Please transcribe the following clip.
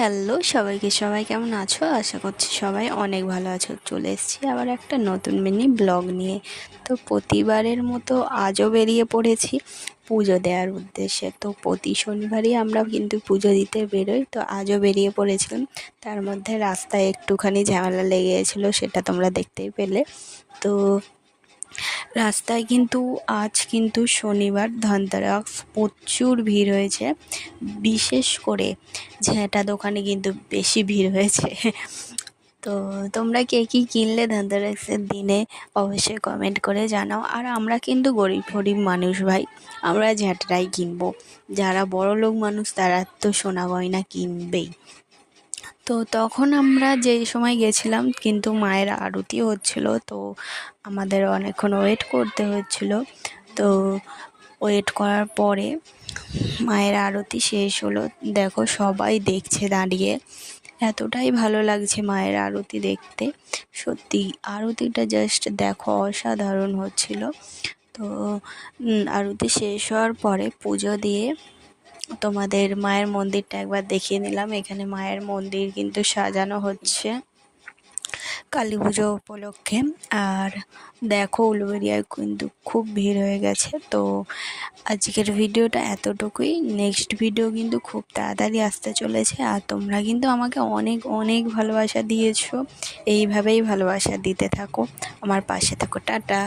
Hello সবাইকে, সবাই কেমন আছো? আশা করছি সবাই অনেক ভালো আছো। চলে এসেছি আবার একটা নতুন মিনি ব্লগ নিয়ে। তো প্রতিবারের মতো আজও বেরিয়ে পড়েছি পুজো দেওয়ার উদ্দেশ্যে। তো প্রতি শনিবারই আমরা কিন্তু পুজো দিতে বেরোই, তো আজও বেরিয়ে পড়েছিলাম। তার মধ্যে রাস্তায় একটুখানি ঝামেলা লেগে গেছিলো, সেটা তোমরা দেখতেই পেলে। তো রাস্তায় কিন্তু আজ কিন্তু শনিবার, ধনতেরাস, প্রচুর ভিড় হয়েছে। বিশেষ করে ঝ্যাঁটা দোকানে কিন্তু বেশি ভিড় হয়েছে। তো তোমরা কে কী কিনলে ধনতেরাসের দিনে অবশ্যই কমেন্ট করে জানাও। আর আমরা কিন্তু গরিব ফরিব মানুষ ভাই, আমরা ঝ্যাঁটাই কিনবো। যারা বড়লোক মানুষ তারা তো সোনা গয়না কিনবেই। তো তখন আমরা যেই সময় গেছিলাম কিন্তু মায়ের আরতি হচ্ছিল, তো আমাদের অনেকক্ষণ ওয়েট করতে হচ্ছিল। তো ওয়েট করার পরে মায়ের আরতি শেষ হলো। দেখো সবাই দেখছে দাঁড়িয়ে, এতটাই ভালো লাগছে মায়ের আরতি দেখতে। সত্যি আরতিটা জাস্ট দেখো অসাধারণ হচ্ছিল। তো আরতি শেষ হওয়ার পরে পুজো দিয়ে তোমাদের মায়ের মন্দিরটা একবার দেখিয়ে নিলাম। এখানে মায়ের মন্দির কিন্তু সাজানো হচ্ছে কালী পুজো উপলক্ষে। আর দেখো উলুবেড়িয়ায় কিন্তু খুব ভিড় হয়ে গেছে। তো আজকের ভিডিওটা এতটুকুই। নেক্সট ভিডিও কিন্তু খুব তাড়াতাড়ি আসতে চলেছে। আর তোমরা কিন্তু আমাকে অনেক অনেক ভালোবাসা দিয়েছো, এইভাবেই ভালোবাসা দিতে থাকো, আমার পাশে থাকো। টাটা।